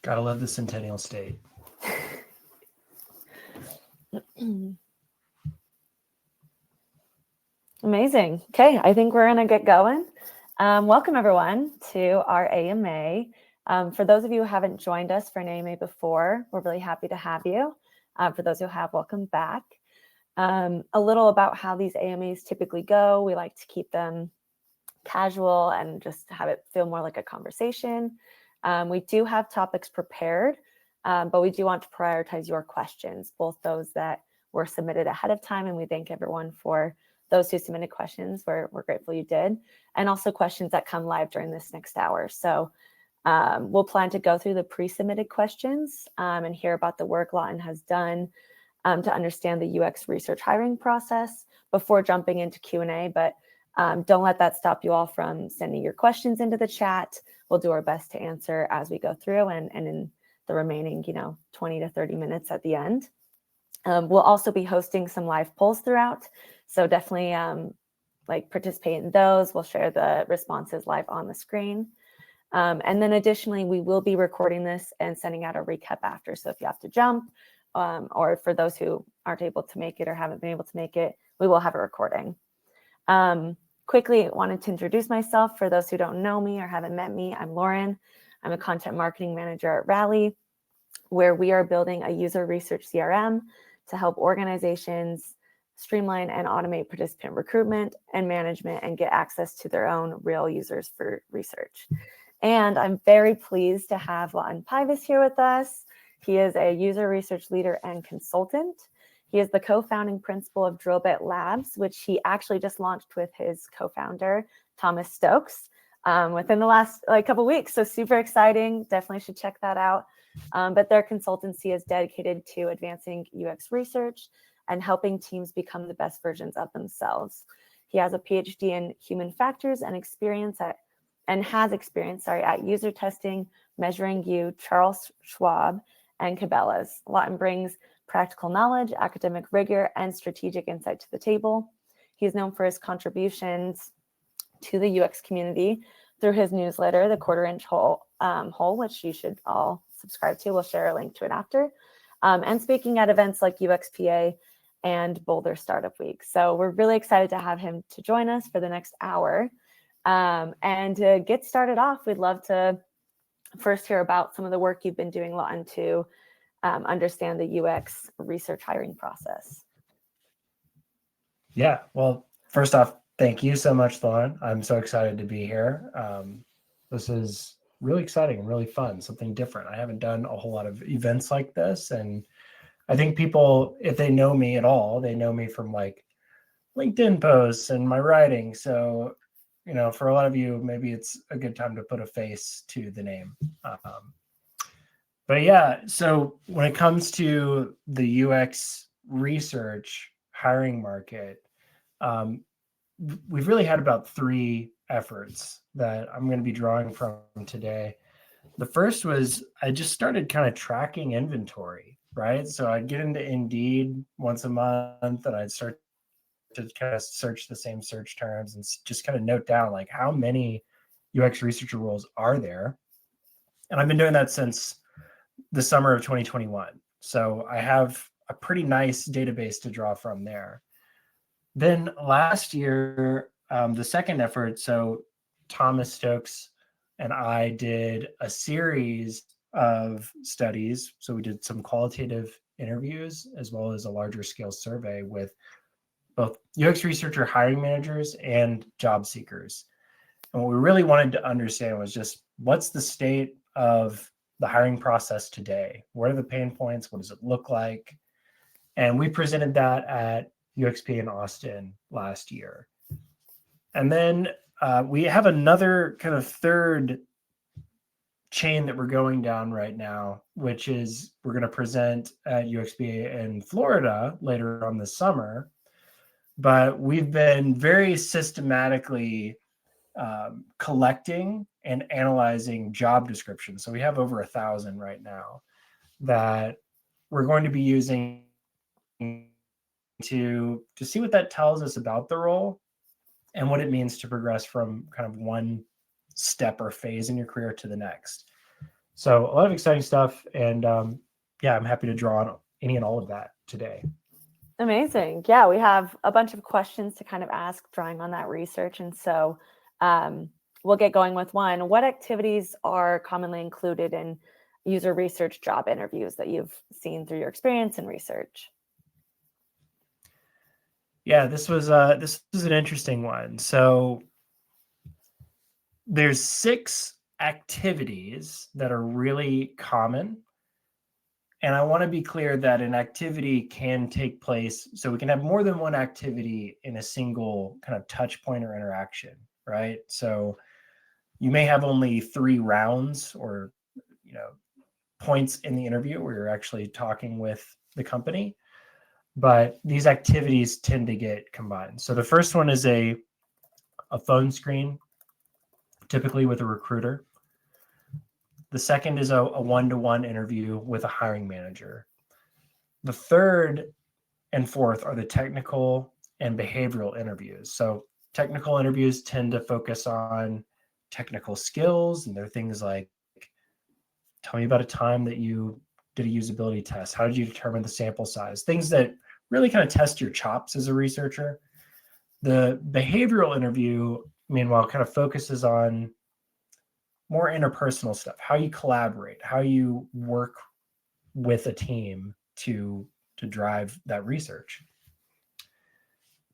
Gotta love the Centennial State. Amazing. Okay, I think we're going to get going. Welcome, everyone, to our AMA. For those of you who haven't joined us for an AMA before, we're really happy to have you. For those who have, welcome back. A little about how these AMAs typically go. We like to keep them casual and just have it feel more like a conversation. We do have topics prepared, but we do want to prioritize your questions, both those that were submitted ahead of time, and we thank everyone for those who submitted questions. We're grateful you did, and also questions that come live during this next hour. So we'll plan to go through the pre-submitted questions and hear about the work Lawton has done to understand the UX research hiring process before jumping into Q&A, but don't let that stop you all from sending your questions into the chat. We'll do our best to answer as we go through and in the remaining 20 to 30 minutes at the end. We'll also be hosting some live polls throughout, so definitely participate in those. We'll share the responses live on the screen. And then additionally, we will be recording this and sending out a recap after. So if you have to jump, or for those who aren't able to make it or haven't been able to make it, we will have a recording. Quickly, wanted to introduce myself. For those who don't know me or haven't met me, I'm Lauren. I'm a content marketing manager at Rally, where we are building a user research CRM to help organizations streamline and automate participant recruitment and management and get access to their own real users for research. And I'm very pleased to have Lawton Pybus here with us. He is a user research leader and consultant. He is the co-founding principal of Drillbit Labs, which he actually just launched with his co-founder, Thomas Stokes, within the last couple of weeks. So super exciting. Definitely should check that out. But their consultancy is dedicated to advancing UX research and helping teams become the best versions of themselves. He has a PhD in human factors and has experience at user testing, Measuring You, Charles Schwab, and Cabela's. Lawton brings practical knowledge, academic rigor, and strategic insight to the table. He's known for his contributions to the UX community through his newsletter, The Quarter-Inch Hole, which you should all subscribe to. We'll share a link to it after. And speaking at events like UXPA and Boulder Startup Week. So we're really excited to have him to join us for the next hour. And to get started off, we'd love to first hear about some of the work you've been doing, Lawton, to understand the UX research hiring process. Yeah, well, first off, thank you so much, Lauren. I'm so excited to be here. This is really exciting and really fun, something different. I haven't done a whole lot of events like this. And I think people, if they know me at all, they know me from LinkedIn posts and my writing. So, for a lot of you, maybe it's a good time to put a face to the name. But yeah, so when it comes to the UX research hiring market, we've really had about 3 efforts that I'm going to be drawing from today. The first was I just started kind of tracking inventory, right? So I'd get into Indeed once a month and I'd start to kind of search the same search terms and just kind of note down how many UX researcher roles are there. And I've been doing that since the summer of 2021. So I have a pretty nice database to draw from there. Then last year, the second effort, so Thomas Stokes and I did a series of studies. So we did some qualitative interviews as well as a larger scale survey with both UX researcher hiring managers and job seekers. And what we really wanted to understand was just what's the state of the hiring process today? What are the pain points? What does it look like? And we presented that at UXPA in Austin last year. And then we have another kind of third chain that we're going down right now, which is we're going to present at UXPA in Florida later on this summer. But we've been very systematically collecting and analyzing job descriptions. So we have over 1,000 right now that we're going to be using to see what that tells us about the role and what it means to progress from kind of one step or phase in your career to the next. So a lot of exciting stuff. And yeah, I'm happy to draw on any and all of that today. Amazing. Yeah, we have a bunch of questions to kind of ask drawing on that research. And so we'll get going with one. What activities are commonly included in user research job interviews that you've seen through your experience and research? Yeah, this was an interesting one. So there's 6 activities that are really common. And I want to be clear that an activity can take place. So we can have more than one activity in a single kind of touch point or interaction, right? So you may have only 3 rounds or, points in the interview where you're actually talking with the company, but these activities tend to get combined. So the first one is a phone screen, typically with a recruiter. The second is a one-to-one interview with a hiring manager. The third and fourth are the technical and behavioral interviews. So technical interviews tend to focus on technical skills, and they're things like, tell me about a time that you did a usability test. How did you determine the sample size? Things that really kind of test your chops as a researcher. The behavioral interview, meanwhile, kind of focuses on more interpersonal stuff, how you collaborate, how you work with a team to drive that research.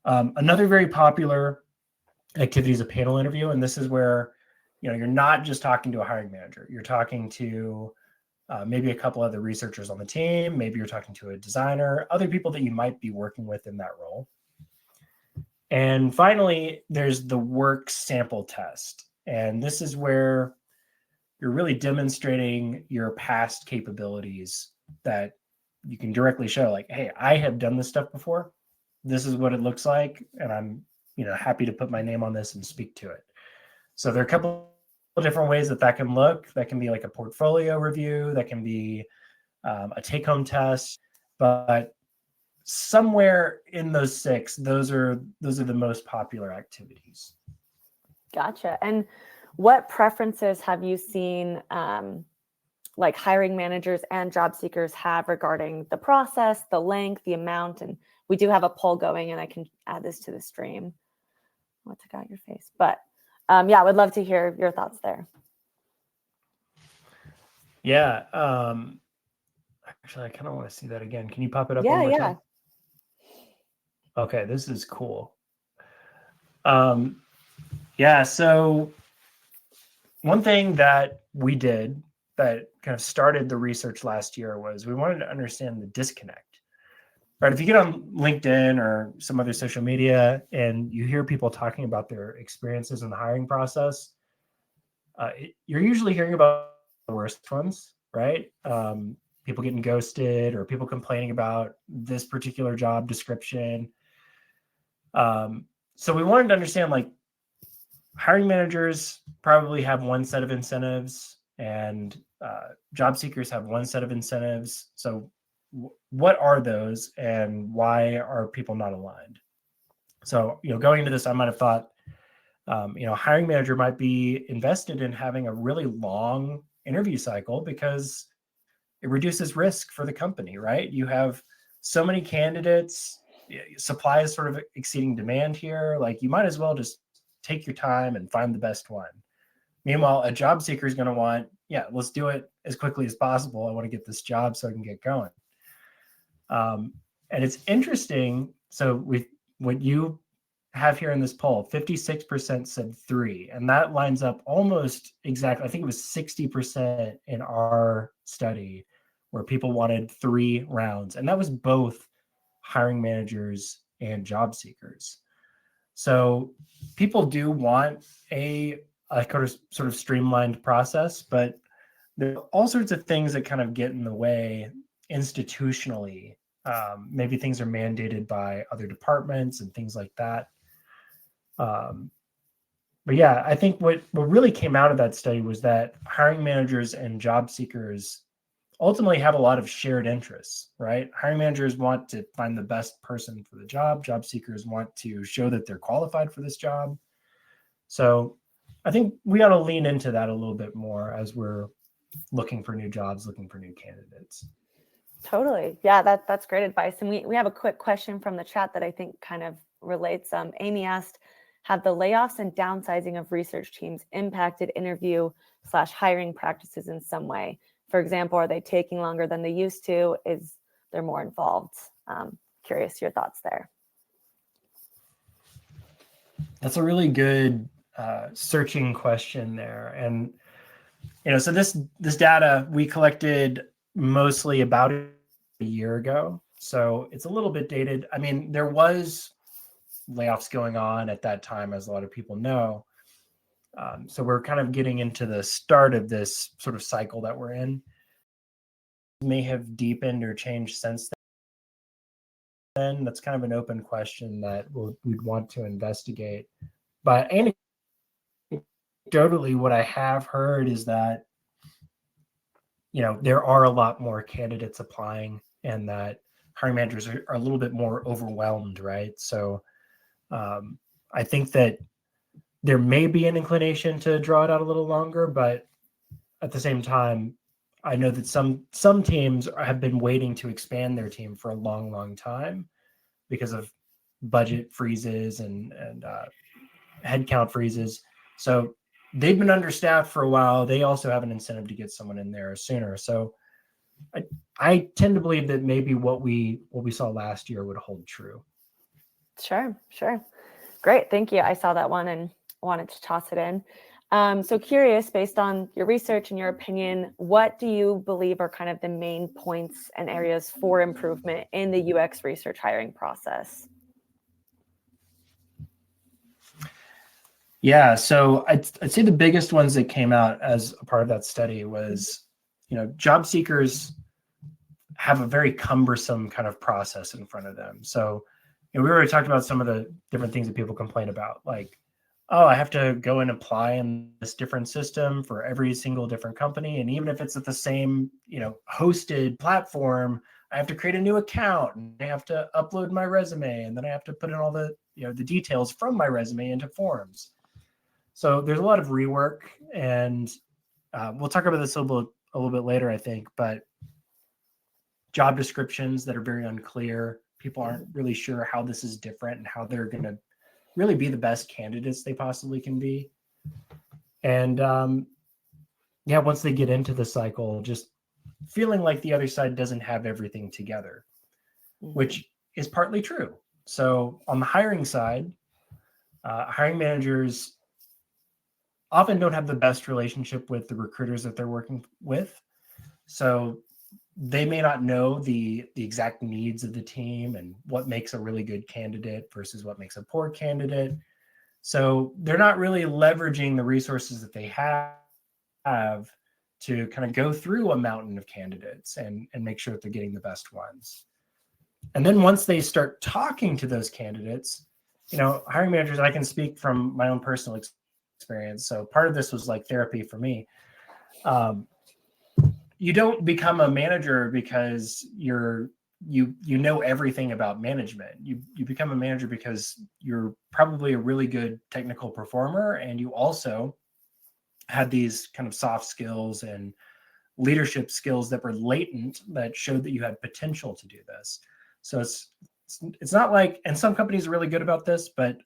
Another very popular activity is a panel interview, and this is where you're not just talking to a hiring manager. You're talking to maybe a couple other researchers on the team. Maybe you're talking to a designer, other people that you might be working with in that role. And finally, there's the work sample test. And this is where you're really demonstrating your past capabilities that you can directly show, like, hey, I have done this stuff before. This is what it looks like. And I'm, happy to put my name on this and speak to it. So there are a couple of different ways that can look. That can be like a portfolio review. That can be a take-home test. But somewhere in those 6, those are the most popular activities. Gotcha. And what preferences have you seen like hiring managers and job seekers have regarding the process, the length, the amount? And we do have a poll going, and I can add this to the stream. What took out your face? But yeah, I would love to hear your thoughts there. Yeah. Actually, I kind of want to see that again. Can you pop it up one more time? Okay, this is cool. Yeah, so one thing that we did that kind of started the research last year was we wanted to understand the disconnect. Right? If you get on LinkedIn or some other social media and you hear people talking about their experiences in the hiring process, you're usually hearing about the worst ones, right? People getting ghosted or people complaining about this particular job description. So we wanted to understand, like, hiring managers probably have one set of incentives and job seekers have one set of incentives. So what are those and why are people not aligned? So, going into this, I might have thought, hiring manager might be invested in having a really long interview cycle because it reduces risk for the company, right? You have so many candidates, supply is sort of exceeding demand here. Like, you might as well just take your time and find the best one. Meanwhile, a job seeker is going to want, let's do it as quickly as possible. I want to get this job so I can get going. And it's interesting. So what you have here in this poll, 56% said 3, and that lines up almost exactly. I think it was 60% in our study where people wanted 3 rounds, and that was both hiring managers and job seekers. So people do want a sort of streamlined process, but there are all sorts of things that kind of get in the way institutionally. Maybe things are mandated by other departments and things like that. But yeah, I think what really came out of that study was that hiring managers and job seekers ultimately have a lot of shared interests, right? Hiring managers want to find the best person for the job. Job seekers want to show that they're qualified for this job. So I think we ought to lean into that a little bit more as we're looking for new jobs, looking for new candidates. Totally. Yeah, that's great advice. And we have a quick question from the chat that I think kind of relates. Amy asked, have the layoffs and downsizing of research teams impacted interview/hiring practices in some way? For example, are they taking longer than they used to? Is there more involved? Curious your thoughts there. That's a really good searching question there. And, so this data we collected mostly about a year ago. So it's a little bit dated. I mean, there was layoffs going on at that time, as a lot of people know. So we're kind of getting into the start of this sort of cycle that we're in. It may have deepened or changed since then. That's kind of an open question that we'd want to investigate. But anecdotally, what I have heard is that, there are a lot more candidates applying, and that hiring managers are a little bit more overwhelmed, right? So I think that there may be an inclination to draw it out a little longer, but at the same time, I know that some teams have been waiting to expand their team for a long, long time because of budget freezes and headcount freezes. So they've been understaffed for a while. They also have an incentive to get someone in there sooner. So I tend to believe that maybe what we saw last year would hold true. Sure. Great. Thank you. I saw that one and wanted to toss it in. So curious, based on your research and your opinion, what do you believe are kind of the main points and areas for improvement in the UX research hiring process? Yeah, so I'd say the biggest ones that came out as a part of that study was, job seekers have a very cumbersome kind of process in front of them. So we already talked about some of the different things that people complain about, like, oh, I have to go and apply in this different system for every single different company. And even if it's at the same, hosted platform, I have to create a new account and I have to upload my resume. And then I have to put in all the, the details from my resume into forms. So there's a lot of rework, and we'll talk about this a little bit later, I think, but job descriptions that are very unclear. People aren't really sure how this is different and how they're going to really be the best candidates they possibly can be. And once they get into the cycle, just feeling like the other side doesn't have everything together, which is partly true. So on the hiring side, hiring managers often don't have the best relationship with the recruiters that they're working with. So they may not know the exact needs of the team and what makes a really good candidate versus what makes a poor candidate. So they're not really leveraging the resources that they have to kind of go through a mountain of candidates and make sure that they're getting the best ones. And then once they start talking to those candidates, hiring managers, and I can speak from my own personal experience. So part of this was like therapy for me. You don't become a manager because you know everything about management. You become a manager because you're probably a really good technical performer, and you also had these kind of soft skills and leadership skills that were latent that showed that you had potential to do this. So it's not like, and some companies are really good about this, but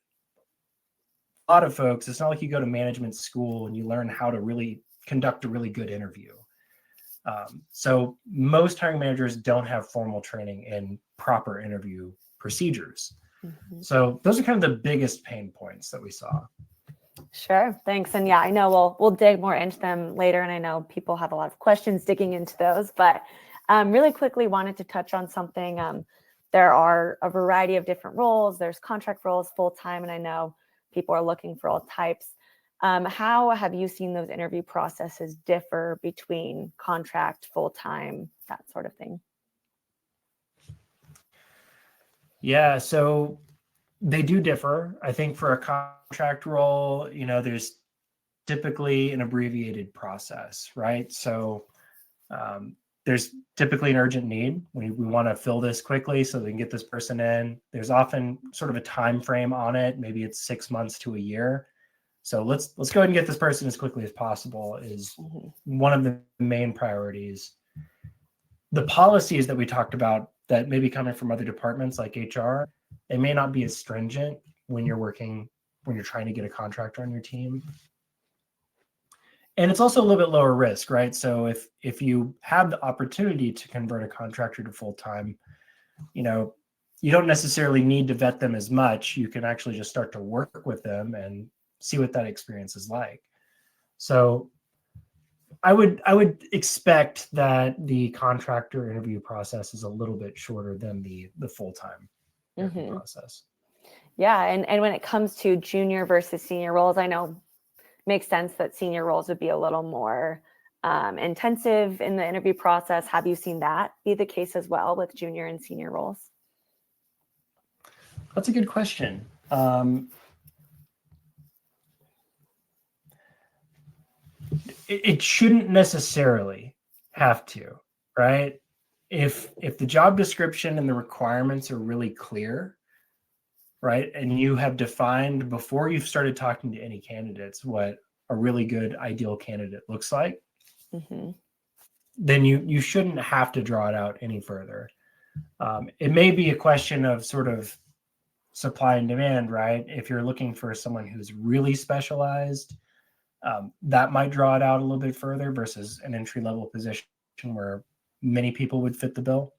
a lot of folks, it's not like you go to management school and you learn how to really conduct a really good interview. So most hiring managers don't have formal training in proper interview procedures. So those are kind of the biggest pain points that we saw. Sure. Thanks. And yeah, I know we'll dig more into them later. And I know people have a lot of questions digging into those, but really quickly wanted to touch on something. There are a variety of different roles. There's contract roles, full-time, and I know people are looking for all types. How have you seen those interview processes differ between contract, full-time, that sort of thing? Yeah, so they do differ. I think for a contract role, there's typically an abbreviated process, right? So there's typically an urgent need. We want to fill this quickly so they can get this person in. There's often sort of a time frame on it. Maybe it's 6 months to a year. So let's go ahead and get this person as quickly as possible is one of the main priorities. The policies that we talked about that may be coming from other departments like HR, they may not be as stringent when you're trying to get a contractor on your team. And it's also a little bit lower risk, right? So if you have the opportunity to convert a contractor to full-time, you don't necessarily need to vet them as much. You can actually just start to work with them and see what that experience is like. So I would expect that the contractor interview process is a little bit shorter than the full-time interview process. Yeah, and when it comes to junior versus senior roles, I know it makes sense that senior roles would be a little more intensive in the interview process. Have you seen that be the case as well with junior and senior roles? That's a good question. It shouldn't necessarily have to, right? If the job description and the requirements are really clear, right, and you have defined before you've started talking to any candidates what a really good ideal candidate looks like, then you shouldn't have to draw it out any further. It may be a question of sort of supply and demand, right? If you're looking for someone who's really specialized, that might draw it out a little bit further versus an entry-level position where many people would fit the bill.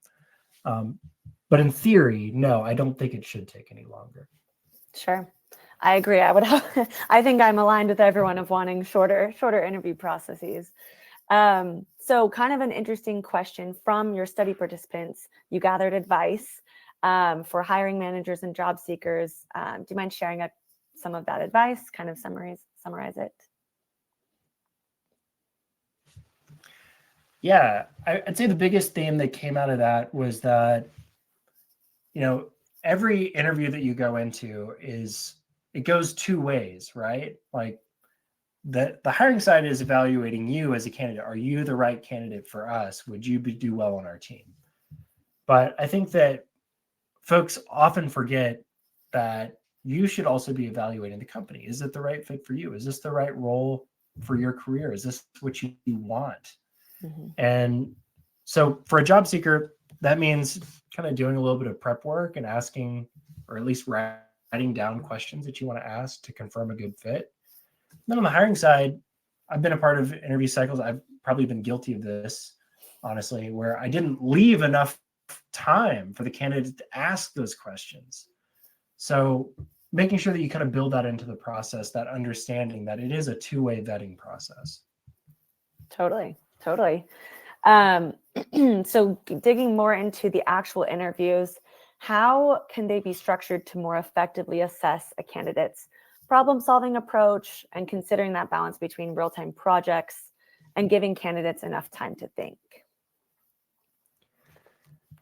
But in theory, no, I don't think it should take any longer. Sure. I agree. I think I'm aligned with everyone of wanting shorter interview processes. So kind of an interesting question from your study participants. You gathered advice for hiring managers and job seekers. Do you mind sharing some of that advice, kind of summarize it? Yeah, I'd say the biggest theme that came out of that was that, every interview that you go into it goes two ways, right? Like the hiring side is evaluating you as a candidate. Are you the right candidate for us? Would you do well on our team? But I think that folks often forget that you should also be evaluating the company. Is it the right fit for you? Is this the right role for your career? Is this what you want? And so for a job seeker, that means kind of doing a little bit of prep work and asking, or at least writing down questions that you want to ask to confirm a good fit. And then on the hiring side, I've been a part of interview cycles. I've probably been guilty of this, honestly, where I didn't leave enough time for the candidate to ask those questions. So making sure that you kind of build that into the process, that understanding that it is a two-way vetting process. Totally. So digging more into the actual interviews, how can they be structured to more effectively assess a candidate's problem-solving approach and considering that balance between real-time projects and giving candidates enough time to think?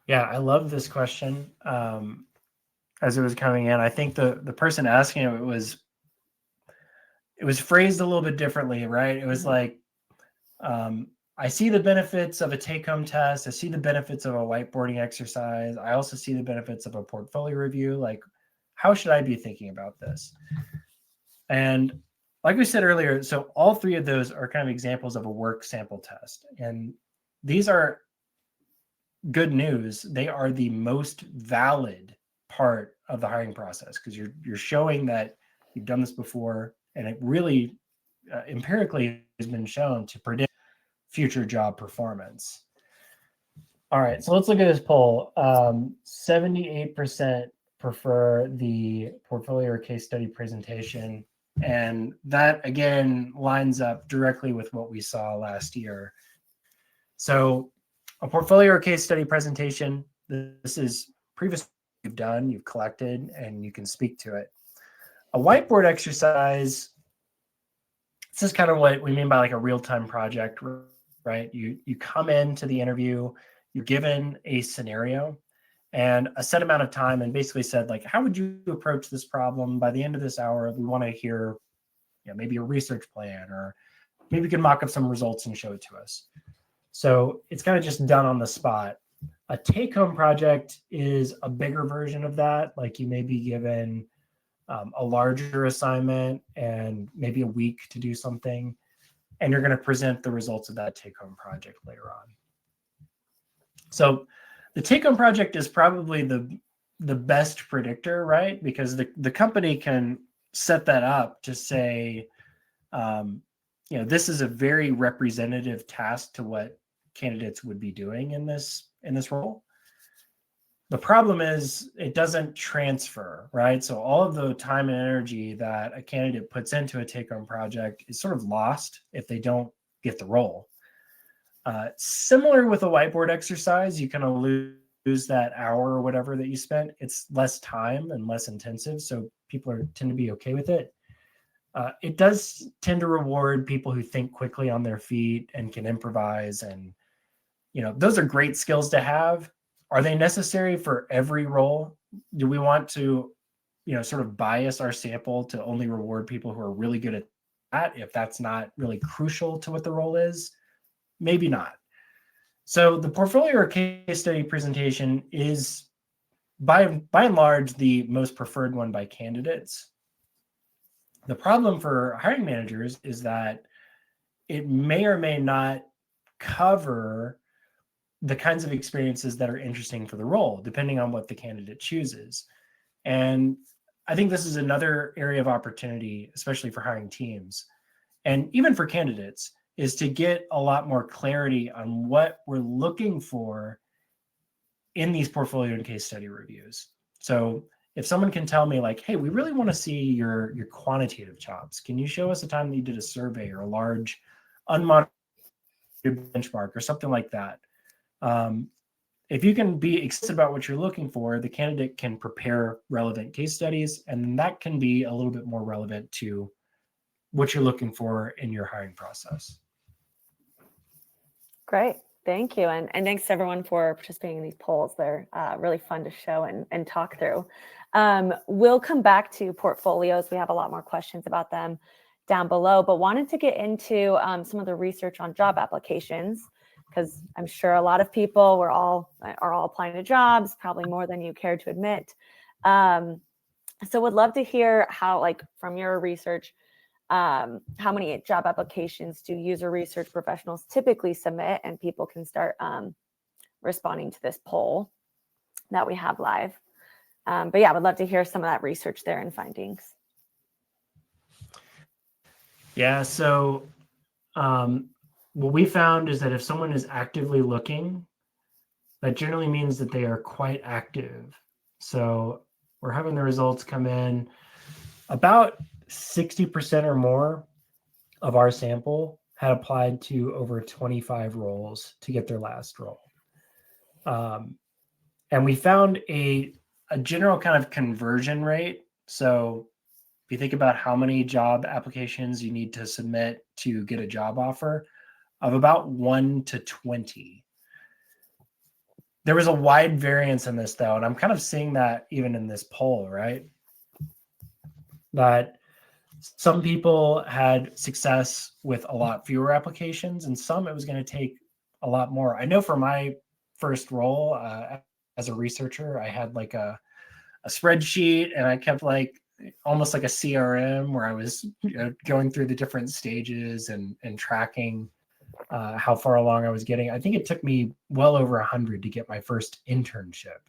Yeah, I love this question. As it was coming in, I think the person asking it was phrased a little bit differently, right? It was like, I see the benefits of a take-home test. I see the benefits of a whiteboarding exercise. I also see the benefits of a portfolio review. Like, how should I be thinking about this? And like we said earlier, so all three of those are kind of examples of a work sample test. And these are good news. They are the most valid part of the hiring process because you're showing that you've done this before, and it really empirically has been shown to predict future job performance. All right, so let's look at this poll. 78% prefer the portfolio or case study presentation. And that, again, lines up directly with what we saw last year. So a portfolio or case study presentation, this is previously you've done, you've collected, and you can speak to it. A whiteboard exercise, this is kind of what we mean by like a real-time project, right? You come into the interview, you're given a scenario and a set amount of time and basically said, like, how would you approach this problem? By the end of this hour, we want to hear, maybe a research plan, or maybe you can mock up some results and show it to us. So it's kind of just done on the spot. A take-home project is a bigger version of that. Like you may be given a larger assignment and maybe a week to do something. And you're going to present the results of that take-home project later on. So the take-home project is probably the best predictor, right? Because the company can set that up to say, this is a very representative task to what candidates would be doing in this role. The problem is it doesn't transfer, right? So all of the time and energy that a candidate puts into a take-home project is sort of lost if they don't get the role. Similar with a whiteboard exercise, you kind of lose that hour or whatever that you spent. It's less time and less intensive, so people tend to be okay with it. It does tend to reward people who think quickly on their feet and can improvise, and those are great skills to have. Are they necessary for every role? Do we want to, sort of bias our sample to only reward people who are really good at that if that's not really crucial to what the role is? Maybe not. So the portfolio or case study presentation is by and large the most preferred one by candidates. The problem for hiring managers is that it may or may not cover the kinds of experiences that are interesting for the role, depending on what the candidate chooses. And I think this is another area of opportunity, especially for hiring teams, and even for candidates, is to get a lot more clarity on what we're looking for in these portfolio and case study reviews. So if someone can tell me like, hey, we really want to see your quantitative chops. Can you show us a time that you did a survey or a large unmonitored benchmark or something like that? If you can be explicit about what you're looking for, the candidate can prepare relevant case studies, and that can be a little bit more relevant to what you're looking for in your hiring process. Great. Thank you. And thanks everyone for participating in these polls. They're really fun to show and talk through. We'll come back to portfolios. We have a lot more questions about them down below, but wanted to get into some of the research on job applications, because I'm sure a lot of people are all applying to jobs, probably more than you care to admit. So would love to hear how, like, from your research, how many job applications do user research professionals typically submit, and people can start responding to this poll that we have live. But yeah, I would love to hear some of that research there and findings. Yeah, so what we found is that if someone is actively looking, that generally means that they are quite active. So we're having the results come in. About 60% or more of our sample had applied to over 25 roles to get their last role. And we found a general kind of conversion rate. So if you think about how many job applications you need to submit to get a job offer, of about 1 to 20. There was a wide variance in this, though, and I'm kind of seeing that even in this poll, right? That some people had success with a lot fewer applications, and some it was going to take a lot more. I know for my first role as a researcher, I had like a spreadsheet, and I kept like almost like a CRM where I was going through the different stages and tracking how far along I was getting. I think it took me well over 100 to get my first internship.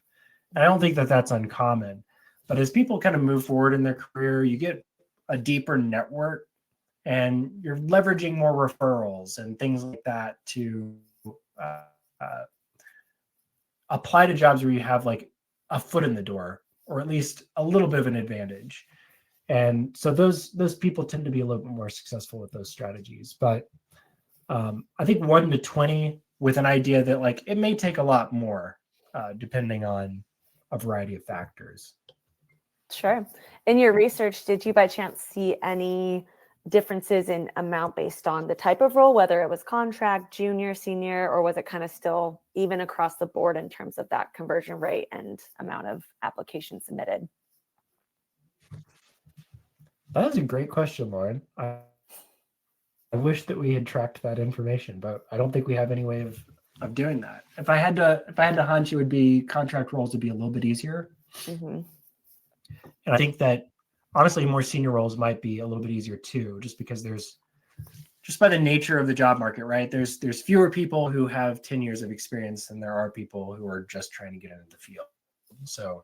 And I don't think that that's uncommon. But as people kind of move forward in their career, you get a deeper network and you're leveraging more referrals and things like that to apply to jobs where you have like a foot in the door, or at least a little bit of an advantage. And so those people tend to be a little bit more successful with those strategies. But I think 1 to 20 with an idea that like it may take a lot more depending on a variety of factors. Sure. In your research, did you by chance see any differences in amount based on the type of role, whether it was contract, junior, senior, or was it kind of still even across the board in terms of that conversion rate and amount of applications submitted? That is a great question, Lauren. I wish that we had tracked that information, but I don't think we have any way of doing that. If I had to hunch, it would be contract roles would be a little bit easier. Mm-hmm. And I think that honestly, more senior roles might be a little bit easier too, just because just by the nature of the job market, right? There's fewer people who have 10 years of experience than there are people who are just trying to get into the field. So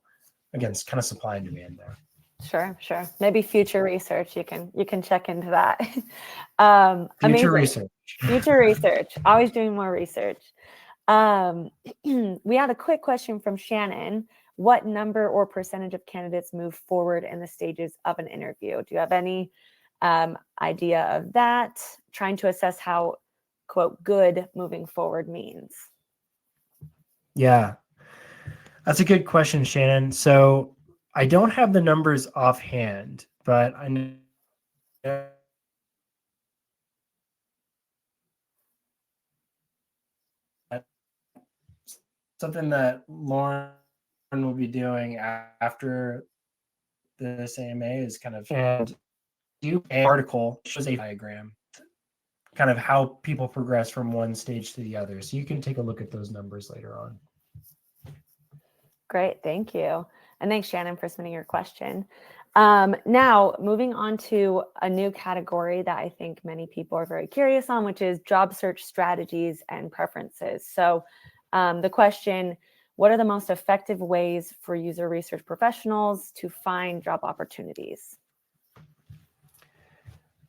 again, it's kind of supply and demand there. Sure. Maybe future research. You can check into that. Future amazing. research. Future research. Always doing more research. We had a quick question from Shannon. What number or percentage of candidates move forward in the stages of an interview? Do you have any idea of that? Trying to assess how, quote, good moving forward means. Yeah, that's a good question, Shannon. So I don't have the numbers offhand, but I know something that Lauren will be doing after this AMA is kind of and do an article shows a diagram, kind of how people progress from one stage to the other. So you can take a look at those numbers later on. Great, thank you. And thanks, Shannon, for submitting your question. Now, moving on to a new category that I think many people are very curious on, which is job search strategies and preferences. So the question, what are the most effective ways for user research professionals to find job opportunities?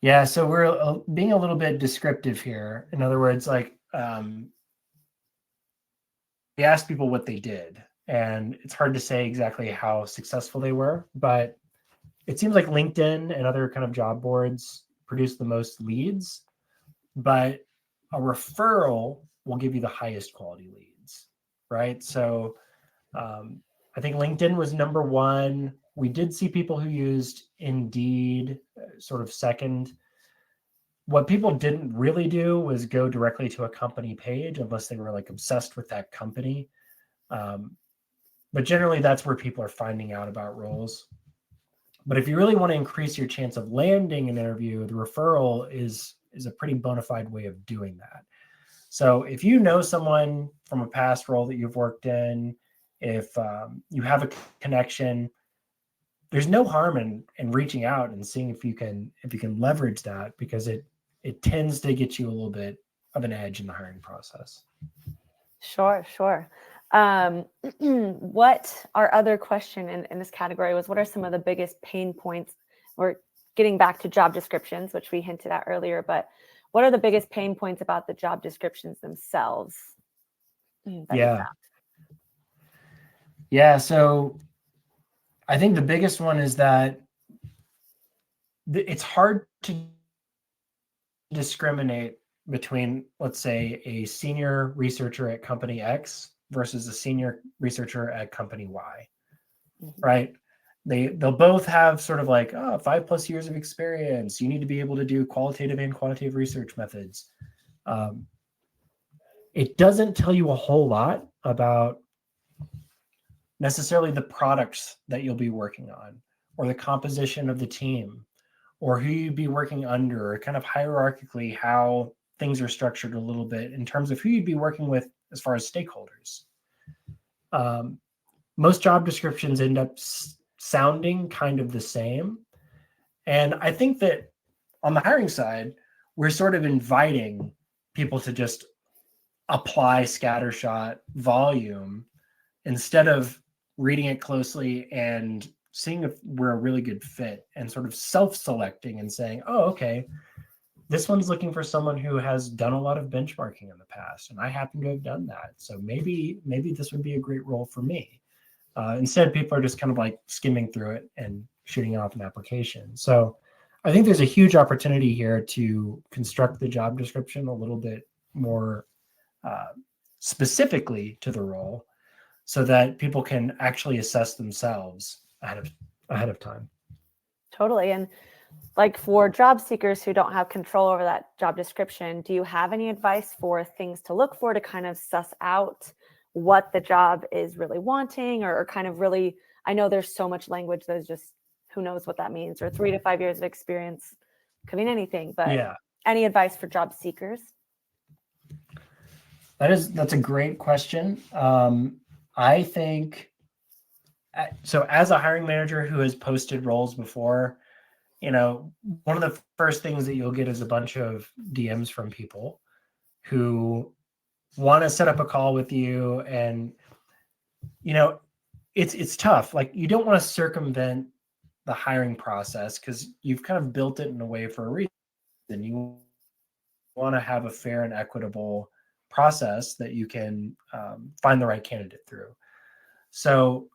Yeah, so we're being a little bit descriptive here. In other words, like we asked people what they did, and it's hard to say exactly how successful they were, but it seems like LinkedIn and other kind of job boards produce the most leads, but a referral will give you the highest quality leads, right? So I think LinkedIn was number one. We did see people who used Indeed sort of second. What people didn't really do was go directly to a company page unless they were like obsessed with that company. But generally that's where people are finding out about roles. But if you really want to increase your chance of landing an interview, the referral is a pretty bona fide way of doing that. So if you know someone from a past role that you've worked in, if you have a connection, there's no harm in reaching out and seeing if you can leverage that, because it tends to get you a little bit of an edge in the hiring process. Sure. What our other question in this category was, what are some of the biggest pain points? We're getting back to job descriptions, which we hinted at earlier, but what are the biggest pain points about the job descriptions themselves? Yeah. So I think the biggest one is that it's hard to discriminate between, let's say, a senior researcher at company X versus a senior researcher at company Y, right? They'll both have sort of like 5+ years of experience. You need to be able to do qualitative and quantitative research methods. It doesn't tell you a whole lot about necessarily the products that you'll be working on, or the composition of the team, or who you'd be working under, or kind of hierarchically how things are structured a little bit in terms of who you'd be working with as far as stakeholders. Most job descriptions end up sounding kind of the same. And I think that on the hiring side, we're sort of inviting people to just apply scattershot volume instead of reading it closely and seeing if we're a really good fit, and sort of self-selecting and saying, oh, okay, this one's looking for someone who has done a lot of benchmarking in the past, and I happen to have done that. So maybe this would be a great role for me. Instead, people are just kind of like skimming through it and shooting off an application. So I think there's a huge opportunity here to construct the job description a little bit more specifically to the role, so that people can actually assess themselves ahead of time. Totally. And like for job seekers who don't have control over that job description, do you have any advice for things to look for to kind of suss out what the job is really wanting, or kind of really, I know there's so much language that's just, who knows what that means, or 3 to 5 years of experience could mean anything, but yeah. Any advice for job seekers? That's a great question. I think So as a hiring manager who has posted roles before, one of the first things that you'll get is a bunch of DMs from people who want to set up a call with you. And, it's tough. Like, you don't want to circumvent the hiring process because you've kind of built it in a way for a reason. You want to have a fair and equitable process that you can find the right candidate through. So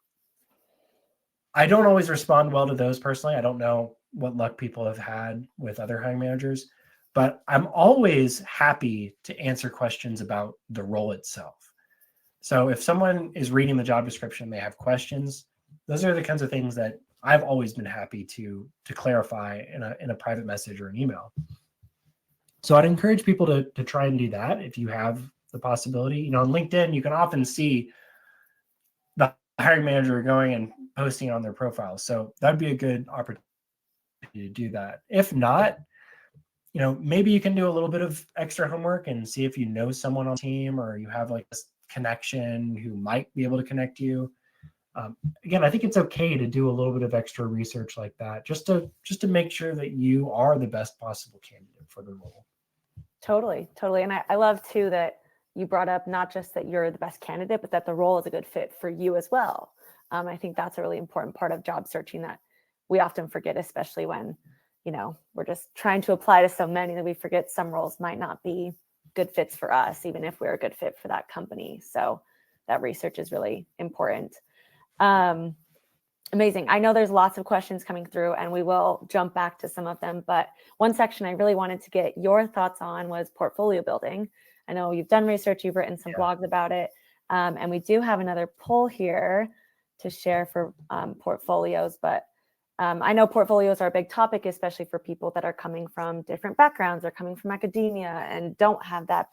I don't always respond well to those personally. I don't know what luck people have had with other hiring managers, but I'm always happy to answer questions about the role itself. So if someone is reading the job description, they have questions, those are the kinds of things that I've always been happy to clarify in a private message or an email. So I'd encourage people to try and do that if you have the possibility. On LinkedIn, you can often see the hiring manager going and posting on their profile. So that'd be a good opportunity to do that. If not, maybe you can do a little bit of extra homework and see if you know someone on the team or you have like a connection who might be able to connect you. Again, I think it's okay to do a little bit of extra research like that, just to make sure that you are the best possible candidate for the role. Totally. And I love too that you brought up not just that you're the best candidate, but that the role is a good fit for you as well. I think that's a really important part of job searching that we often forget, especially when, we're just trying to apply to so many that we forget some roles might not be good fits for us, even if we're a good fit for that company. So that research is really important. Amazing. I know there's lots of questions coming through and we will jump back to some of them, but one section I really wanted to get your thoughts on was portfolio building. I know you've done research, you've written some blogs about it. And we do have another poll here to share for portfolios, but I know portfolios are a big topic, especially for people that are coming from different backgrounds or coming from academia and don't have that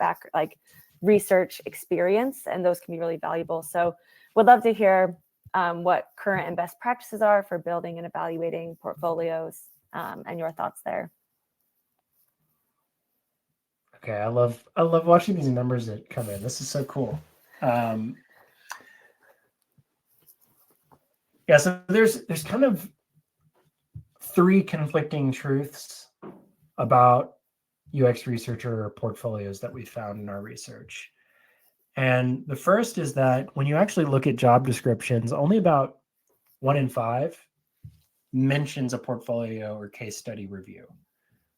research experience, and those can be really valuable. So would love to hear what current and best practices are for building and evaluating portfolios, and your thoughts there. Okay, I love watching these numbers that come in. This is so cool. So there's kind of three conflicting truths about UX researcher portfolios that we found in our research. And the first is that when you actually look at job descriptions, only about 1 in 5 mentions a portfolio or case study review.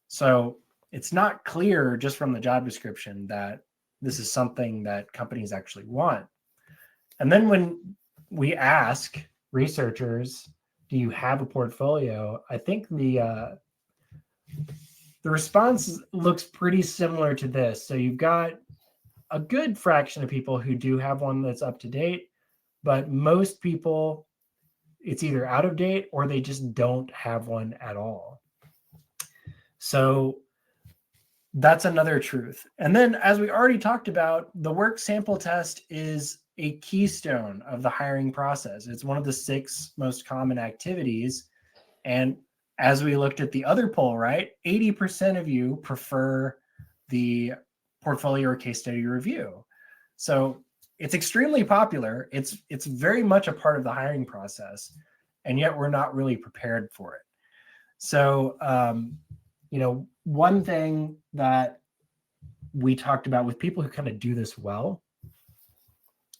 So it's not clear just from the job description that this is something that companies actually want. And then when we ask researchers, do you have a portfolio? I think the response looks pretty similar to this. So you've got a good fraction of people who do have one that's up to date, but most people, it's either out of date or they just don't have one at all. So that's another truth. And then, as we already talked about, the work sample test is a keystone of the hiring process. It's one of the 6 most common activities. And as we looked at the other poll, right, 80% of you prefer the portfolio or case study review. So it's extremely popular. It's very much a part of the hiring process, and yet we're not really prepared for it. So, one thing that we talked about with people who kind of do this well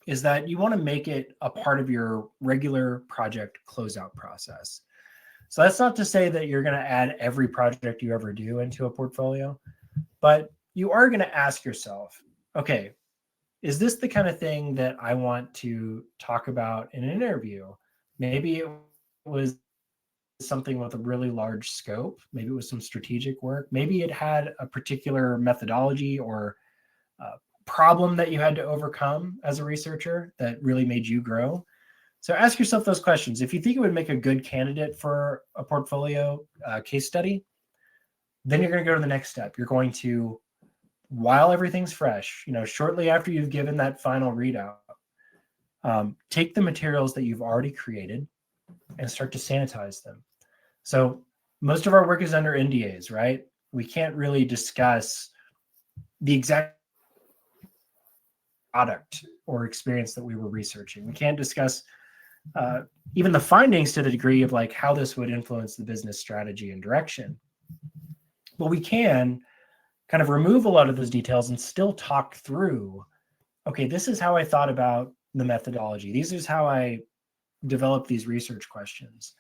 is that you want to make it a part of your regular project closeout process. So that's not to say that you're going to add every project you ever do into a portfolio, but you are going to ask yourself, okay, is this the kind of thing that I want to talk about in an interview? Maybe it was something with a really large scope. Maybe it was some strategic work. Maybe it had a particular methodology or problem that you had to overcome as a researcher that really made you grow. So ask yourself those questions. If you think it would make a good candidate for a portfolio case study, then you're going to go to the next step. You're going to, while everything's fresh, shortly after you've given that final readout, take the materials that you've already created and start to sanitize them. So most of our work is under NDAs, right? We can't really discuss the exact product or experience that we were researching. We can't discuss even the findings to the degree of like how this would influence the business strategy and direction. But we can kind of remove a lot of those details and still talk through, okay, this is how I thought about the methodology. This is how I developed these research questions.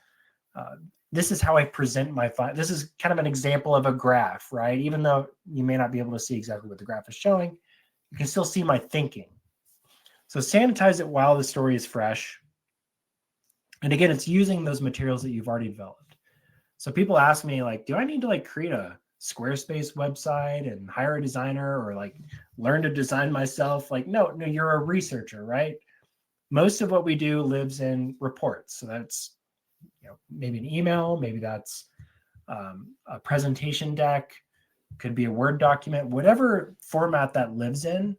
This is how I present my this is kind of an example of a graph, right? Even though you may not be able to see exactly what the graph is showing, you can still see my thinking. So sanitize it while the story is fresh. And again, it's using those materials that you've already developed. So people ask me like, do I need to like create a Squarespace website and hire a designer or like learn to design myself? Like, no, you're a researcher, right? Most of what we do lives in reports. So that's, maybe an email, maybe that's a presentation deck, could be a Word document, whatever format that lives in,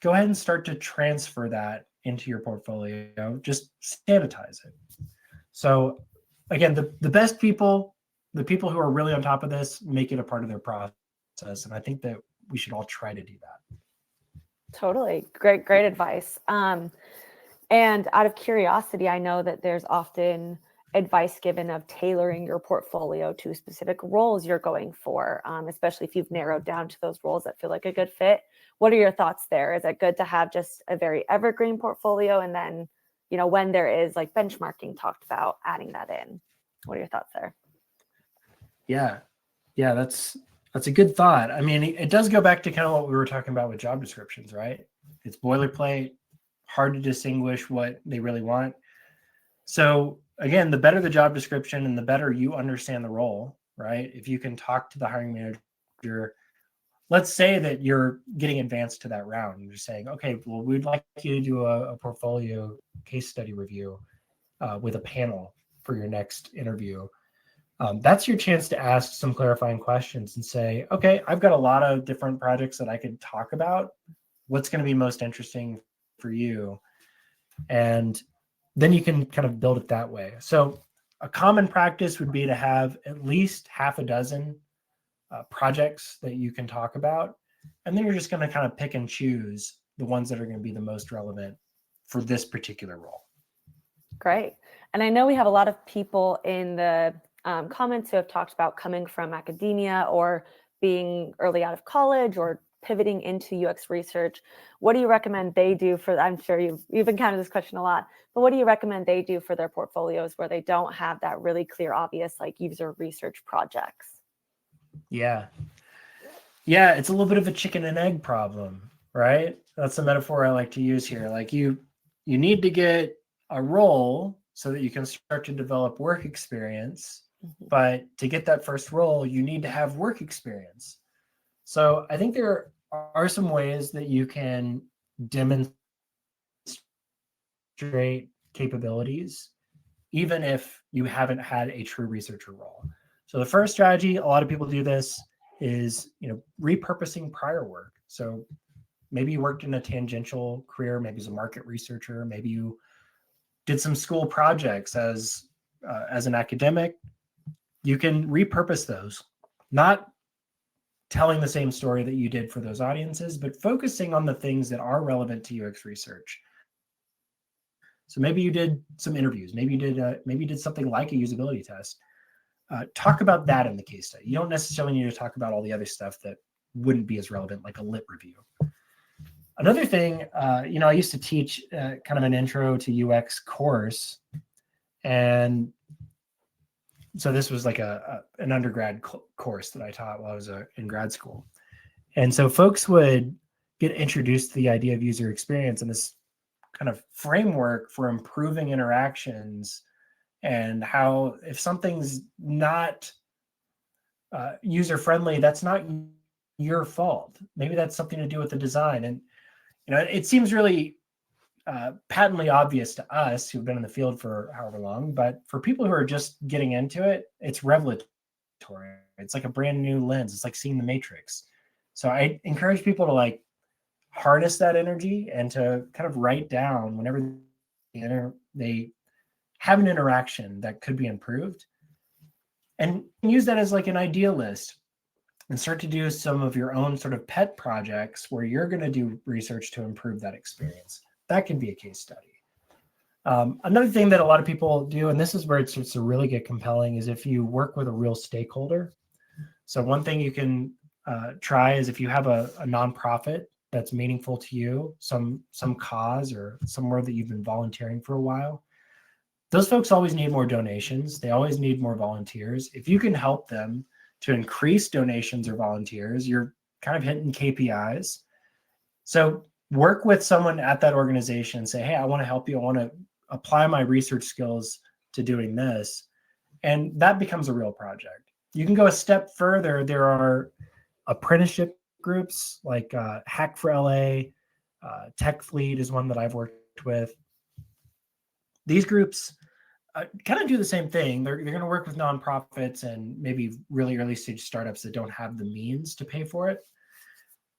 go ahead and start to transfer that into your portfolio. Just sanitize it. So again, the best people, the people who are really on top of this, make it a part of their process. And I think that we should all try to do that. Totally. Great advice. And out of curiosity, I know that there's often advice given of tailoring your portfolio to specific roles you're going for, especially if you've narrowed down to those roles that feel like a good fit. What are your thoughts there? Is it good to have just a very evergreen portfolio? And then, when there is like benchmarking talked about, adding that in? What are your thoughts there? Yeah, that's a good thought. I mean, it does go back to kind of what we were talking about with job descriptions, right? It's boilerplate, hard to distinguish what they really want. So again, the better the job description and the better you understand the role, right? If you can talk to the hiring manager, let's say that you're getting advanced to that round and you're saying, okay, well, we'd like you to do a portfolio case study review with a panel for your next interview. That's your chance to ask some clarifying questions and say, okay, I've got a lot of different projects that I could talk about. What's going to be most interesting for you? And then you can kind of build it that way. So a common practice would be to have at least half a dozen projects that you can talk about. And then you're just going to kind of pick and choose the ones that are going to be the most relevant for this particular role. Great. And I know we have a lot of people in the comments who have talked about coming from academia or being early out of college or pivoting into UX research. What do you recommend they do for, I'm sure you've encountered this question a lot, but what do you recommend they do for their portfolios where they don't have that really clear, obvious, like user research projects? Yeah, it's a little bit of a chicken and egg problem, right? That's the metaphor I like to use here. Like you need to get a role so that you can start to develop work experience. Mm-hmm. But to get that first role, you need to have work experience. So I think there are some ways that you can demonstrate capabilities, even if you haven't had a true researcher role. So the first strategy, a lot of people do this, is repurposing prior work. So maybe you worked in a tangential career, maybe as a market researcher, maybe you did some school projects as an academic. You can repurpose those, not telling the same story that you did for those audiences, but focusing on the things that are relevant to UX research. So maybe you did some interviews, maybe you did something like a usability test. Talk about that in the case study. You don't necessarily need to talk about all the other stuff that wouldn't be as relevant, like a lit review. Another thing, I used to teach kind of an intro to UX course, and so this was like an undergrad course that I taught while I was in grad school. And so folks would get introduced to the idea of user experience and this kind of framework for improving interactions, and how if something's not user-friendly, that's not your fault. Maybe that's something to do with the design. And it seems really patently obvious to us who've been in the field for however long, but for people who are just getting into it, it's revelatory. It's like a brand new lens. It's like seeing the Matrix. So I encourage people to like harness that energy and to kind of write down whenever they have an interaction that could be improved, and use that as like an idea list and start to do some of your own sort of pet projects where you're going to do research to improve that experience. That can be a case study. Another thing that a lot of people do, and this is where it starts to really get compelling, is if you work with a real stakeholder. So one thing you can try is if you have a nonprofit that's meaningful to you, some cause or somewhere that you've been volunteering for a while. Those folks always need more donations. They always need more volunteers. If you can help them to increase donations or volunteers, you're kind of hitting KPIs. So work with someone at that organization and say, hey, I want to help you. I want to apply my research skills to doing this. And that becomes a real project. You can go a step further. There are apprenticeship groups like Hack for LA, Tech Fleet is one that I've worked with. These groups kind of do the same thing. They're going to work with nonprofits and maybe really early stage startups that don't have the means to pay for it.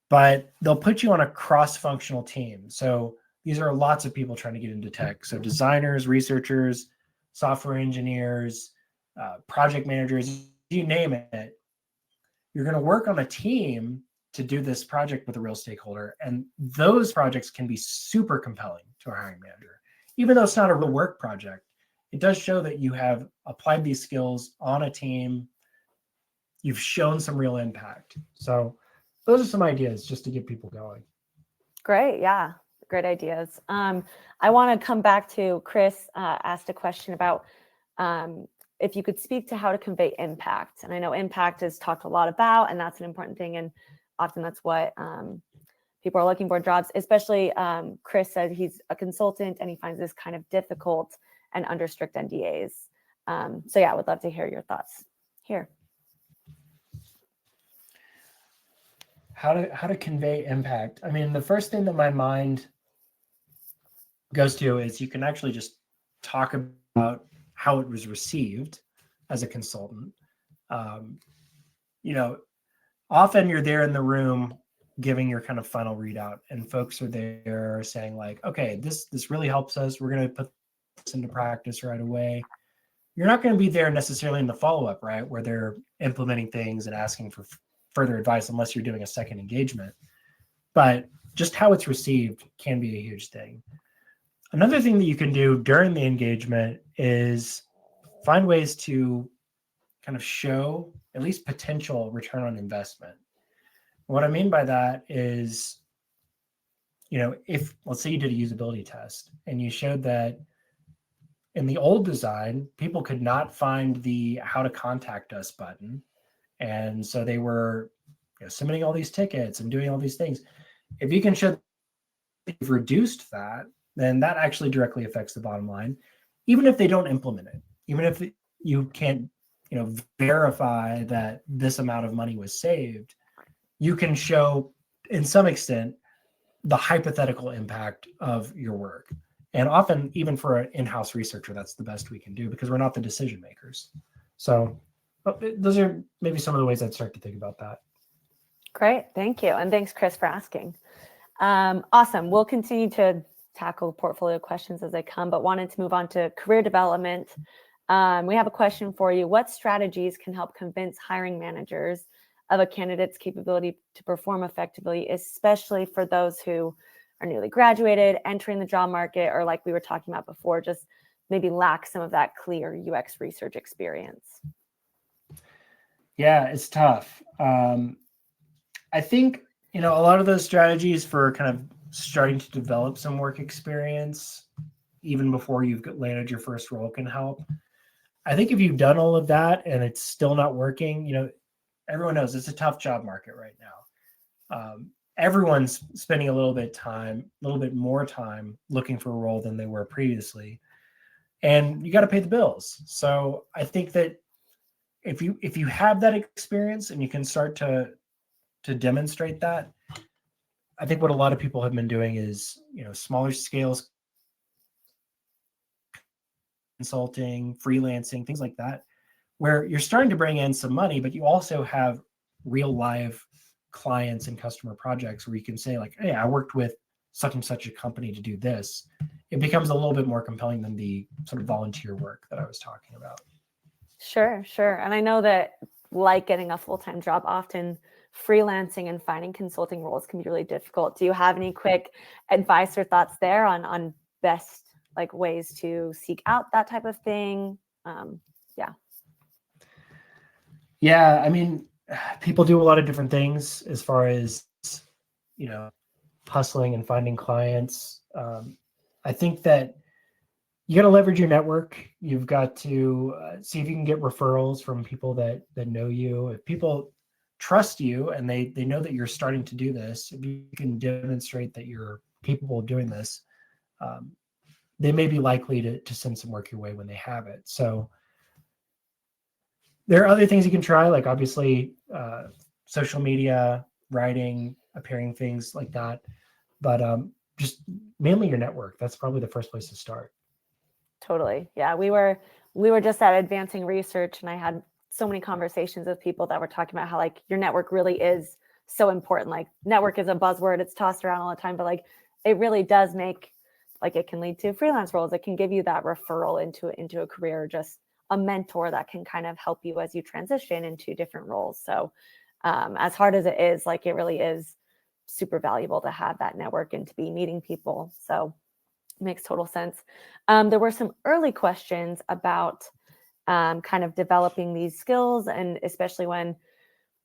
But they'll put you on a cross-functional team. So these are lots of people trying to get into tech. So designers, researchers, software engineers, project managers, you name it. You're going to work on a team to do this project with a real stakeholder. And those projects can be super compelling to a hiring manager. Even though it's not a real work project, it does show that you have applied these skills on a team. You've shown some real impact. So those are some ideas just to get people going. Great. Yeah. Great ideas. I want to come back to Chris asked a question about if you could speak to how to convey impact. And I know impact is talked a lot about, and that's an important thing. And often that's what people are looking for jobs, especially Chris said he's a consultant and he finds this kind of difficult and under strict NDAs. So yeah, I would love to hear your thoughts here. How to convey impact. I mean, the first thing that my mind goes to is you can actually just talk about how it was received as a consultant. Often you're there in the room giving your kind of final readout, and folks are there saying like, okay, this really helps us. We're going to put this into practice right away. You're not going to be there necessarily in the follow-up, right, where they're implementing things and asking for further advice unless you're doing a second engagement. But just how it's received can be a huge thing. Another thing that you can do during the engagement is find ways to kind of show at least potential return on investment. What I mean by that is, if let's say you did a usability test and you showed that in the old design, people could not find the how to contact us button. And so they were submitting all these tickets and doing all these things. If you can show that you've reduced that, then that actually directly affects the bottom line, even if they don't implement it, even if you can't, verify that this amount of money was saved, you can show in some extent the hypothetical impact of your work. And often, even for an in-house researcher, that's the best we can do because we're not the decision makers. So those are maybe some of the ways I'd start to think about that. Great. Thank you. And thanks, Chris, for asking. Awesome. We'll continue to tackle portfolio questions as they come, but wanted to move on to career development. We have a question for you. What strategies can help convince hiring managers of a candidate's capability to perform effectively, especially for those who are newly graduated, entering the job market, or like we were talking about before, just maybe lack some of that clear UX research experience? Yeah, it's tough. I think, a lot of those strategies for kind of starting to develop some work experience, even before you've landed your first role, can help. I think if you've done all of that and it's still not working, everyone knows it's a tough job market right now. Everyone's spending a little bit more time looking for a role than they were previously. And you got to pay the bills. So I think that if you have that experience and you can start to demonstrate that, I think what a lot of people have been doing is, smaller scales, consulting, freelancing, things like that, where you're starting to bring in some money, but you also have real live clients and customer projects where you can say like, hey, I worked with such and such a company to do this. It becomes a little bit more compelling than the sort of volunteer work that I was talking about. Sure. And I know that like getting a full-time job, often freelancing and finding consulting roles can be really difficult. Do you have any quick advice or thoughts there on best like ways to seek out that type of thing? Yeah. Yeah, I mean, people do a lot of different things as far as, hustling and finding clients. I think that you got to leverage your network. You've got to see if you can get referrals from people that know you. If people trust you and they know that you're starting to do this, if you can demonstrate that you're capable of doing this, they may be likely to send some work your way when they have it. So there are other things you can try, like obviously social media, writing, appearing, things like that. But just mainly your network. That's probably the first place to start. Totally. Yeah. We were just at Advancing Research, and I had so many conversations with people that were talking about how like your network really is so important. Like network is a buzzword. It's tossed around all the time, but like it really does make, like it can lead to freelance roles. It can give you that referral into a career, just a mentor that can kind of help you as you transition into different roles. So as hard as it is, like it really is super valuable to have that network and to be meeting people. So it makes total sense. There were some early questions about kind of developing these skills, and especially when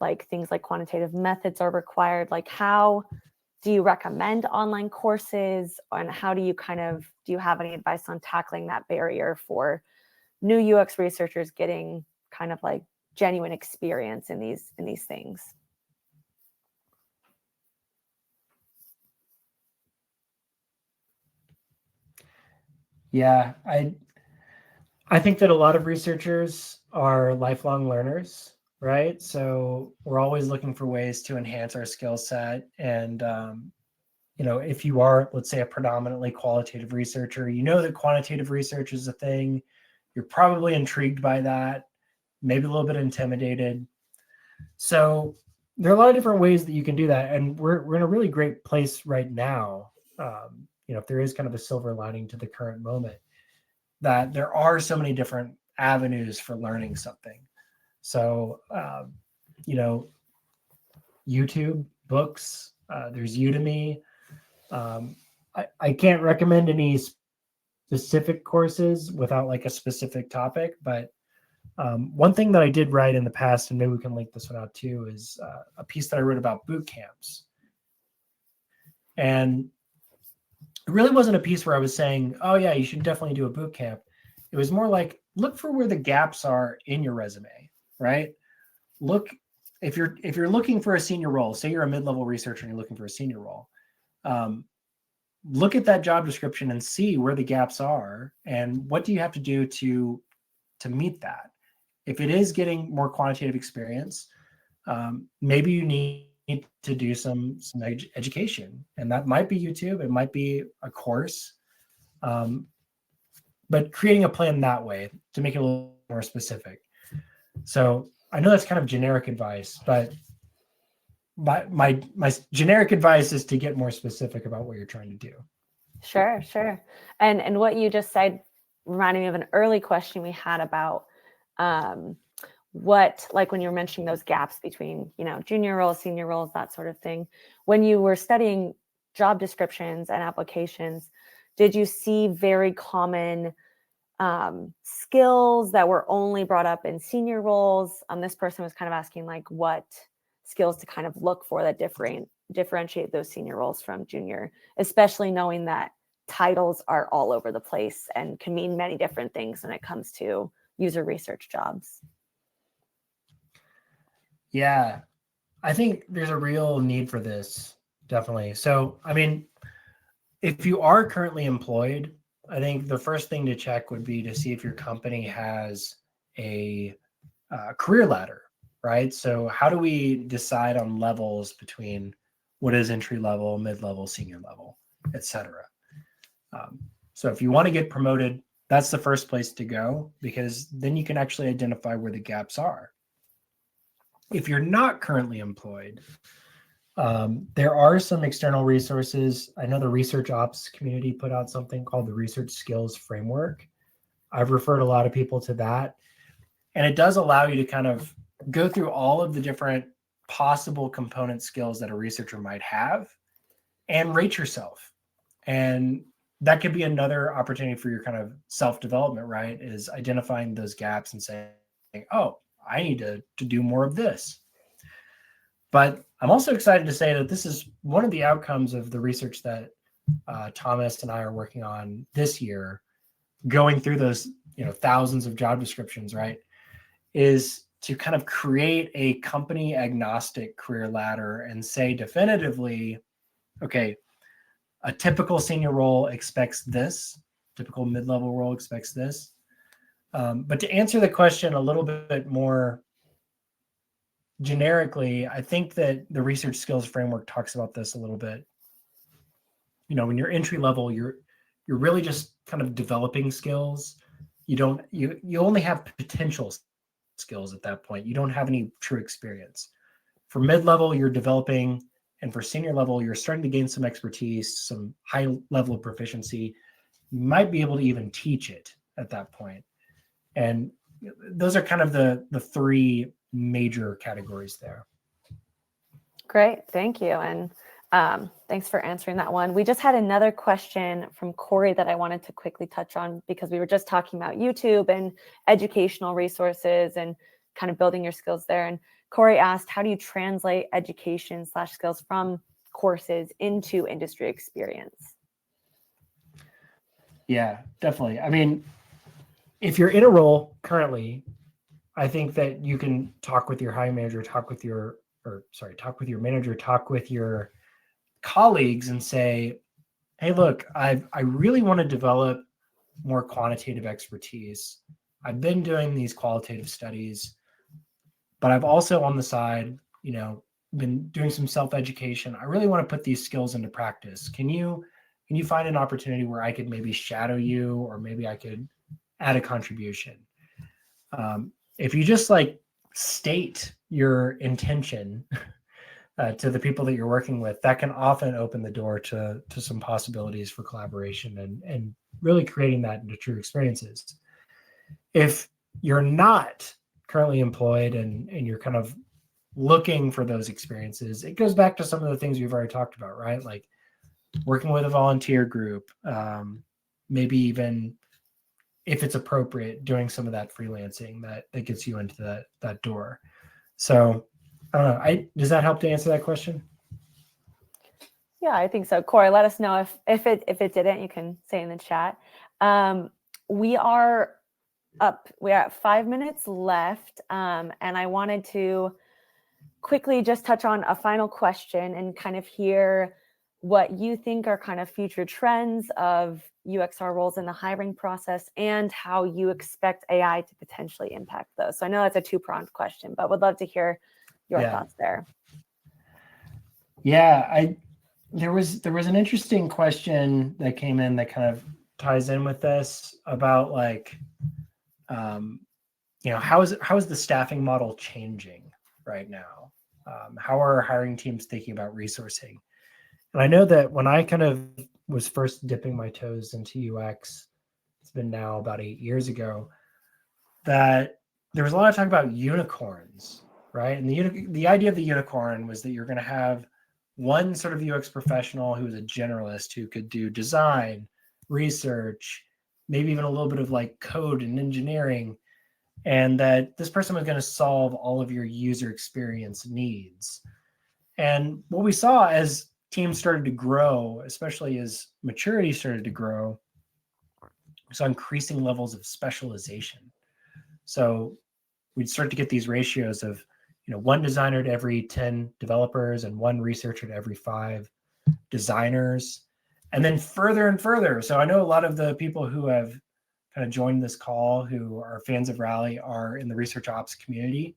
like things like quantitative methods are required. Like, how do you recommend online courses, and how do you have any advice on tackling that barrier for new UX researchers getting kind of like genuine experience in these things? Yeah, I think that a lot of researchers are lifelong learners, right? So we're always looking for ways to enhance our skill set. And if you are, let's say, a predominantly qualitative researcher, you know that quantitative research is a thing. You're probably intrigued by that, maybe a little bit intimidated. So there are a lot of different ways that you can do that. And we're in a really great place right now. If there is kind of a silver lining to the current moment, that there are so many different avenues for learning something. So, YouTube, books, there's Udemy. I can't recommend any specific courses without like a specific topic, but one thing that I did write in the past, and maybe we can link this one out too, is a piece that I wrote about boot camps. And it really wasn't a piece where I was saying, oh yeah, you should definitely do a boot camp. It was more like, look for where the gaps are in your resume, right? Look, if you're looking for a senior role, say you're a mid-level researcher and you're looking for a senior role, look at that job description and see where the gaps are and what do you have to do to meet that. If it is getting more quantitative experience, maybe you need to do some education, and that might be YouTube, it might be a course, but creating a plan that way to make it a little more specific. So I know that's kind of generic advice, but my generic advice is to get more specific about what you're trying to do. Sure. And what you just said reminded me of an early question we had about what, like when you were mentioning those gaps between, junior roles, senior roles, that sort of thing. When you were studying job descriptions and applications, did you see very common skills that were only brought up in senior roles? This person was kind of asking like what skills to kind of look for that differentiate those senior roles from junior, especially knowing that titles are all over the place and can mean many different things when it comes to user research jobs. Yeah, I think there's a real need for this, definitely. So, I mean, if you are currently employed, I think the first thing to check would be to see if your company has a career ladder, right? So how do we decide on levels between what is entry level, mid-level, senior level, et cetera? So if you want to get promoted, that's the first place to go, because then you can actually identify where the gaps are. If you're not currently employed, there are some external resources. I know the research ops community put out something called the Research Skills Framework. I've referred a lot of people to that. And it does allow you to kind of go through all of the different possible component skills that a researcher might have and rate yourself. And that could be another opportunity for your kind of self-development, right? Is identifying those gaps and saying, oh, I need to do more of this. But I'm also excited to say that this is one of the outcomes of the research that Thomas and I are working on this year, going through those, thousands of job descriptions, right? Is to kind of create a company agnostic career ladder and say definitively, okay, a typical senior role expects this, typical mid-level role expects this. But to answer the question a little bit more generically, I think that the research skills framework talks about this a little bit. When you're entry level, you're really just kind of developing skills. You only have potential skills at that point. You don't have any true experience. For mid-level, you're developing, and for senior level, you're starting to gain some expertise, some high level of proficiency. You might be able to even teach it at that point. And those are kind of the three major categories there. Great, thank you. And thanks for answering that one. We just had another question from Corey that I wanted to quickly touch on, because we were just talking about YouTube and educational resources and kind of building your skills there. And Corey asked, how do you translate education / skills from courses into industry experience? Yeah, definitely. I mean, if you're in a role currently, I think that you can talk with your hiring manager, talk with your manager, talk with your colleagues and say, hey, look, I really want to develop more quantitative expertise. I've been doing these qualitative studies, but I've also on the side, been doing some self-education. I really want to put these skills into practice. Can you find an opportunity where I could maybe shadow you, or maybe I could add a contribution? If you just state your intention to the people that you're working with, that can often open the door to some possibilities for collaboration and really creating that into true experiences. If you're not currently employed and you're kind of looking for those experiences, it goes back to some of the things we've already talked about, right? Like working with a volunteer group, maybe even if it's appropriate, doing some of that freelancing that gets you into that door. So I don't know. Does that help to answer that question? Yeah, I think so. Corey, let us know if it didn't. You can say in the chat. We are at 5 minutes left, and I wanted to quickly just touch on a final question and kind of hear what you think are kind of future trends of UXR roles in the hiring process and how you expect AI to potentially impact those. So I know that's a two-pronged question, but would love to hear your thoughts there. Yeah, there was an interesting question that came in that kind of ties in with this about how is the staffing model changing right now? How are hiring teams thinking about resourcing? And I know that when I kind of was first dipping my toes into UX, it's been now about 8 years ago, that there was a lot of talk about unicorns, right? And the idea of the unicorn was that you're going to have one sort of UX professional who is a generalist who could do design, research, maybe even a little bit of code and engineering, and that this person was going to solve all of your user experience needs. And what we saw as teams started to grow, especially as maturity started to grow, we saw increasing levels of specialization. So we'd start to get these ratios of, one designer to every 10 developers and one researcher to every 5 designers, and then further and further. So I know a lot of the people who have kind of joined this call who are fans of Rally are in the research ops community.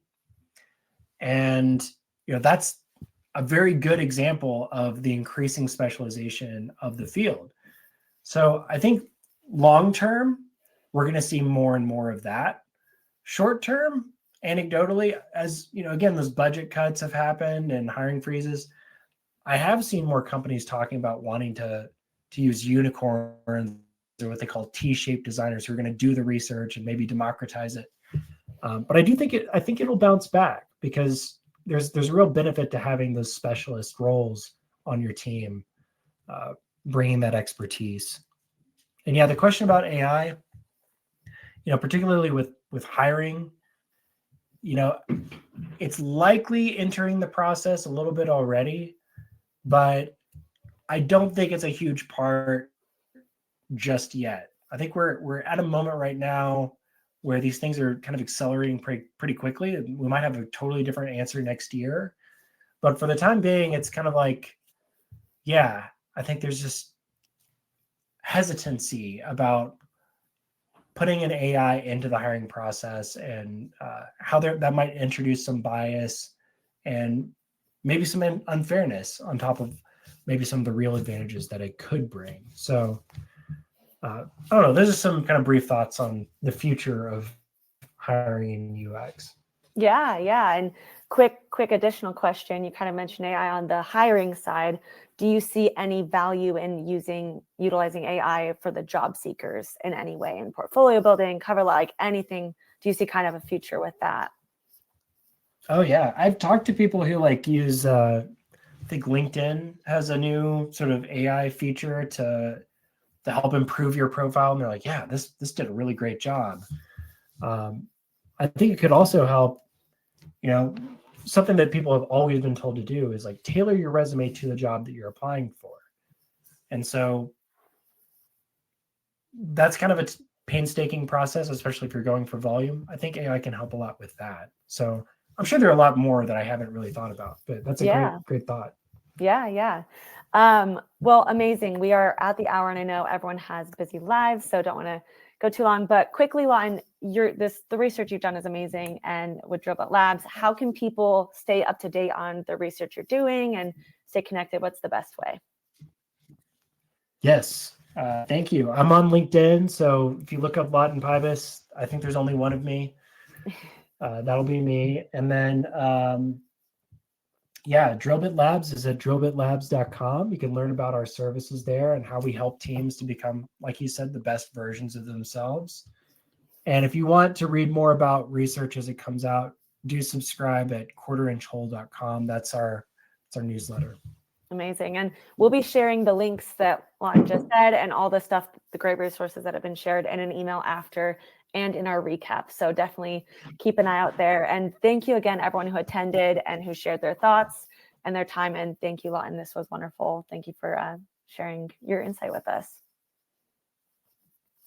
And, that's a very good example of the increasing specialization of the field. So I think long-term, we're going to see more and more of that. Short-term, anecdotally, as again, those budget cuts have happened and hiring freezes, I have seen more companies talking about wanting to use unicorns, or what they call T-shaped designers, who are going to do the research and maybe democratize it. But I think it'll bounce back, because there's a real benefit to having those specialist roles on your team, bringing that expertise. And yeah, the question about AI, particularly with hiring, it's likely entering the process a little bit already, but I don't think it's a huge part just yet. I think we're at a moment right now where these things are kind of accelerating pretty quickly. We might have a totally different answer next year, but for the time being, it's kind of like, yeah, I think there's just hesitancy about putting an AI into the hiring process, and how that might introduce some bias and maybe some unfairness on top of maybe some of the real advantages that it could bring. So I don't know. Those are some kind of brief thoughts on the future of hiring in UX. Yeah. And quick additional question. You kind of mentioned AI on the hiring side. Do you see any value in utilizing AI for the job seekers in any way, in portfolio building, cover like anything? Do you see kind of a future with that? Oh yeah, I've talked to people who use. I think LinkedIn has a new sort of AI feature to help improve your profile, and they're like, yeah, this did a really great job. I think it could also help. Something that people have always been told to do is tailor your resume to the job that you're applying for. And so that's kind of a painstaking process, especially if you're going for volume. I think AI can help a lot with that. So I'm sure there are a lot more that I haven't really thought about, but that's a great thought. Yeah. Well, amazing. We are at the hour, and I know everyone has busy lives, so don't want to go too long, but quickly, Lawton, the research you've done is amazing. And with Drillbit Labs, how can people stay up to date on the research you're doing and stay connected? What's the best way? Yes. Thank you. I'm on LinkedIn. So if you look up Lawton Pybus, I think there's only one of me. That'll be me. And then, Drillbit Labs is at drillbitlabs.com. You can learn about our services there and how we help teams to become, like you said, the best versions of themselves. And if you want to read more about research as it comes out, do subscribe at quarterinchhole.com. That's our newsletter. Amazing. And we'll be sharing the links that Lawton just said and all the stuff, the great resources that have been shared in an email after and in our recap. So definitely keep an eye out there. And thank you again, everyone who attended and who shared their thoughts and their time. And thank you, Lawton. This was wonderful. Thank you for sharing your insight with us.